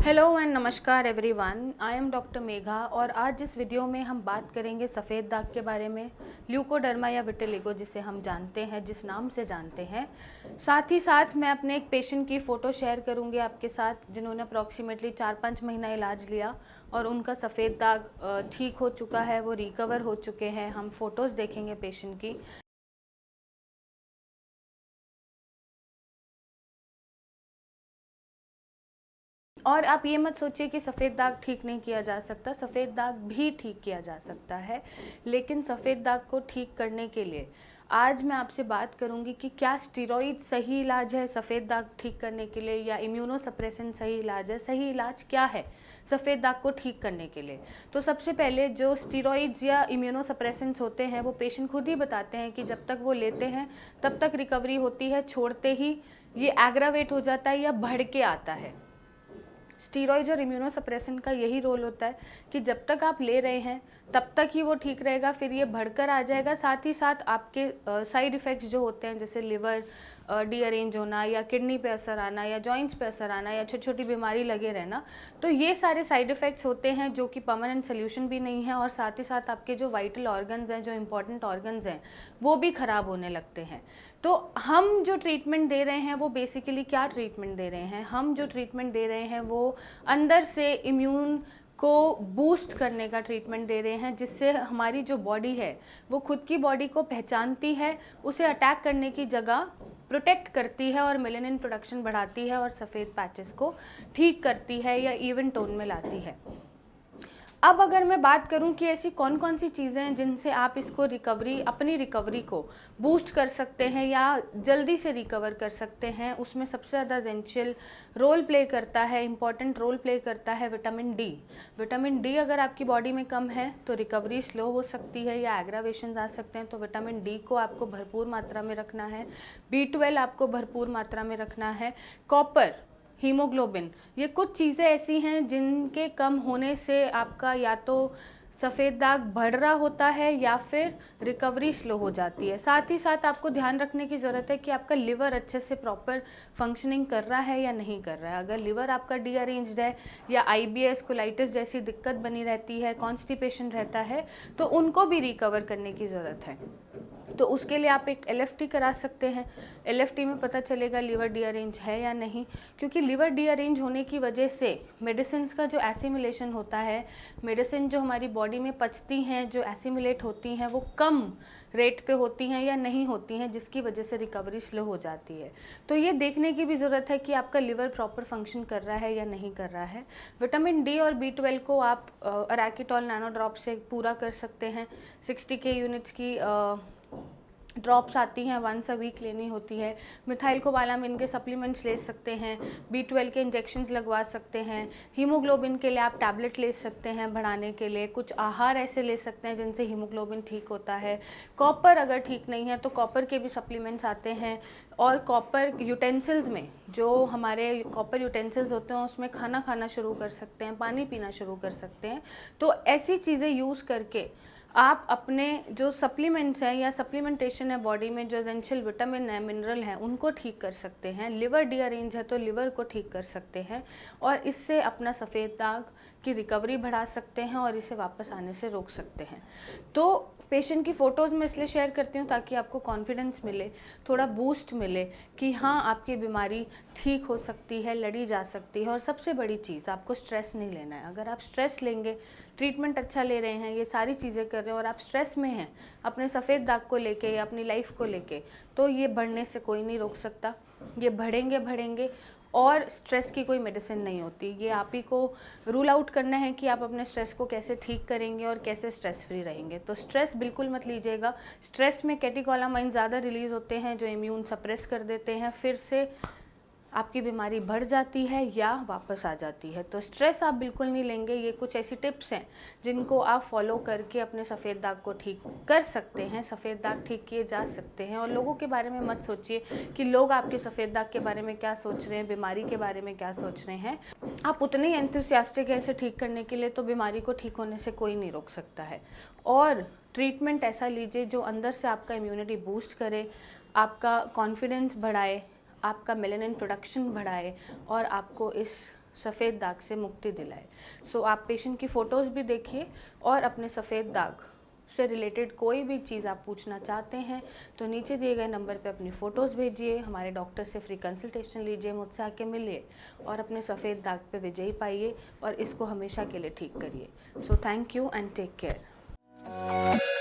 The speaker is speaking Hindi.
हेलो एंड नमस्कार everyone, I am doctor Megha और आज इस वीडियो में हम बात करेंगे सफ़ेद दाग के बारे में, ल्यूकोडर्मा या विटिलिगो जिसे हम जानते हैं, जिस नाम से जानते हैं। साथ ही साथ मैं अपने एक पेशेंट की फ़ोटो शेयर करूंगी आपके साथ, जिन्होंने अप्रॉक्सीमेटली 4-5 महीना इलाज लिया और उनका सफ़ेद दाग ठीक हो चुका है, वो रिकवर हो चुके हैं। हम फ़ोटोज़ देखेंगे पेशेंट की। और आप ये मत सोचिए कि सफ़ेद दाग ठीक नहीं किया जा सकता, सफ़ेद दाग भी ठीक किया जा सकता है। लेकिन सफ़ेद दाग को ठीक करने के लिए आज मैं आपसे बात करूंगी कि क्या स्टेरॉइड सही इलाज है सफ़ेद दाग ठीक करने के लिए, या इम्यूनोसप्रेसेंट सही इलाज है। सही इलाज क्या है सफ़ेद दाग को ठीक करने के लिए? तो सबसे पहले जो स्टेरॉइड्स या इम्यूनोसप्रेसेंट्स होते हैं वो पेशेंट खुद ही बताते हैं कि जब तक वो लेते हैं तब तक रिकवरी होती है, छोड़ते ही ये एग्रावेट हो जाता है या बढ़ के आता है। स्टीरॉइड और इम्यूनोसप्रेसेंट का यही रोल होता है कि जब तक आप ले रहे हैं तब तक ही वो ठीक रहेगा, फिर ये बढ़कर आ जाएगा। साथ ही साथ आपके साइड इफ़ेक्ट्स जो होते हैं, जैसे लिवर डीअरेंज होना या किडनी पे असर आना या जॉइंट्स पे असर आना या छोटी छोटी बीमारी लगे रहना, तो ये सारे साइड इफ़ेक्ट्स होते हैं जो कि परमानेंट सोल्यूशन भी नहीं है। और साथ ही साथ आपके जो वाइटल ऑर्गन्स हैं, जो इंपॉर्टेंट ऑर्गन्स हैं, वो भी ख़राब होने लगते हैं। तो हम जो ट्रीटमेंट दे रहे हैं वो बेसिकली क्या ट्रीटमेंट दे रहे हैं? हम जो ट्रीटमेंट दे रहे हैं वो अंदर से इम्यून को बूस्ट करने का ट्रीटमेंट दे रहे हैं, जिससे हमारी जो बॉडी है वो खुद की बॉडी को पहचानती है, उसे अटैक करने की जगह प्रोटेक्ट करती है और मेलेनिन प्रोडक्शन बढ़ाती है और सफ़ेद पैचेस को ठीक करती है या इवन टोन में लाती है। अब अगर मैं बात करूं कि ऐसी कौन कौन सी चीज़ें हैं जिनसे आप इसको अपनी रिकवरी को बूस्ट कर सकते हैं या जल्दी से रिकवर कर सकते हैं, उसमें सबसे ज़्यादा एसेंशियल रोल प्ले करता है, इंपॉर्टेंट रोल प्ले करता है विटामिन डी। विटामिन डी अगर आपकी बॉडी में कम है तो रिकवरी स्लो हो सकती है या एग्रावेशन आ सकते हैं। तो विटामिन डी को आपको भरपूर मात्रा में रखना है, B12 आपको भरपूर मात्रा में रखना है, कॉपर, हीमोग्लोबिन, ये कुछ चीज़ें ऐसी हैं जिनके कम होने से आपका या तो सफ़ेद दाग बढ़ रहा होता है या फिर रिकवरी स्लो हो जाती है। साथ ही साथ आपको ध्यान रखने की ज़रूरत है कि आपका लिवर अच्छे से प्रॉपर फंक्शनिंग कर रहा है या नहीं कर रहा है। अगर लिवर आपका डीअरेंज्ड है या IBS कोलाइटिस जैसी दिक्कत बनी रहती है, कॉन्स्टिपेशन रहता है, तो उनको भी रिकवर करने की ज़रूरत है। तो उसके लिए आप एक LFT करा सकते हैं। LFT में पता चलेगा लिवर डीअरेंज है या नहीं, क्योंकि लिवर डीअरेंज होने की वजह से मेडिसिन का जो एसिमिलेशन होता है, मेडिसिन जो हमारी बॉडी में पचती हैं, जो एसिमिलेट होती हैं, वो कम रेट पे होती हैं या नहीं होती हैं, जिसकी वजह से रिकवरी स्लो हो जाती है। तो ये देखने की भी ज़रूरत है कि आपका लिवर प्रॉपर फंक्शन कर रहा है या नहीं कर रहा है। विटामिन डी और B12 को आप अराकिटोल नैनो ड्रॉप से पूरा कर सकते हैं। 60K यूनिट्स की ड्रॉप्स आती हैं, वंस अ वीक लेनी होती है। मिथाइल कोबालामिन के सप्लीमेंट्स ले सकते हैं, B12 के इंजेक्शंस लगवा सकते हैं, हीमोग्लोबिन के लिए आप टैबलेट ले सकते हैं बढ़ाने के लिए, कुछ आहार ऐसे ले सकते हैं जिनसे हीमोग्लोबिन ठीक होता है। कॉपर अगर ठीक नहीं है तो कॉपर के भी सप्लीमेंट्स आते हैं। और कॉपर यूटेंसिल्स में, जो हमारे कॉपर यूटेंसिल्स होते हैं, उसमें खाना खाना शुरू कर सकते हैं, पानी पीना शुरू कर सकते हैं। तो ऐसी चीज़ें यूज़ करके आप अपने जो सप्लीमेंट्स हैं या सप्लीमेंटेशन है बॉडी में, जो एसेंशियल विटामिन है, मिनरल हैं, उनको ठीक कर सकते हैं। लिवर डीअरेंज है तो लिवर को ठीक कर सकते हैं और इससे अपना सफ़ेद दाग की रिकवरी बढ़ा सकते हैं और इसे वापस आने से रोक सकते हैं। तो पेशेंट की फ़ोटोज़ मैं इसलिए शेयर करती हूँ ताकि आपको कॉन्फिडेंस मिले, थोड़ा बूस्ट मिले कि हाँ, आपकी बीमारी ठीक हो सकती है, लड़ी जा सकती है। और सबसे बड़ी चीज़, आपको स्ट्रेस नहीं लेना है। अगर आप स्ट्रेस लेंगे, ट्रीटमेंट अच्छा ले रहे हैं, ये सारी चीज़ें कर रहे हैं और आप स्ट्रेस में हैं अपने सफ़ेद दाग को लेके या अपनी लाइफ को लेके, तो ये बढ़ने से कोई नहीं रोक सकता। ये बढ़ेंगे और स्ट्रेस की कोई मेडिसिन नहीं होती। ये आप ही को रूल आउट करना है कि आप अपने स्ट्रेस को कैसे ठीक करेंगे और कैसे स्ट्रेस फ्री रहेंगे। तो स्ट्रेस बिल्कुल मत लीजिएगा। स्ट्रेस में कैटेकोलामाइन ज़्यादा रिलीज़ होते हैं जो इम्यून सप्रेस कर देते हैं, फिर से आपकी बीमारी बढ़ जाती है या वापस आ जाती है। तो स्ट्रेस आप बिल्कुल नहीं लेंगे। ये कुछ ऐसी टिप्स हैं जिनको आप फॉलो करके अपने सफ़ेद दाग को ठीक कर सकते हैं, सफ़ेद दाग ठीक किए जा सकते हैं। और लोगों के बारे में मत सोचिए कि लोग आपके सफ़ेद दाग के बारे में क्या सोच रहे हैं, बीमारी के बारे में क्या सोच रहे हैं। आप उतने ही एंथुसियास्टिक हैं इसे ठीक करने के लिए, तो बीमारी को ठीक होने से कोई नहीं रोक सकता है। और ट्रीटमेंट ऐसा लीजिए जो अंदर से आपका इम्यूनिटी बूस्ट करे, आपका कॉन्फिडेंस बढ़ाए, आपका मेलेनिन प्रोडक्शन बढ़ाए और आपको इस सफ़ेद दाग से मुक्ति दिलाए। सो आप पेशेंट की फ़ोटोज़ भी देखिए और अपने सफ़ेद दाग से रिलेटेड कोई भी चीज़ आप पूछना चाहते हैं तो नीचे दिए गए नंबर पे अपनी फ़ोटोज़ भेजिए, हमारे डॉक्टर से फ्री कंसल्टेशन लीजिए, मुझसे आके मिलिए और अपने सफ़ेद दाग पे विजयी पाइए और इसको हमेशा के लिए ठीक करिए। So thank you and take care.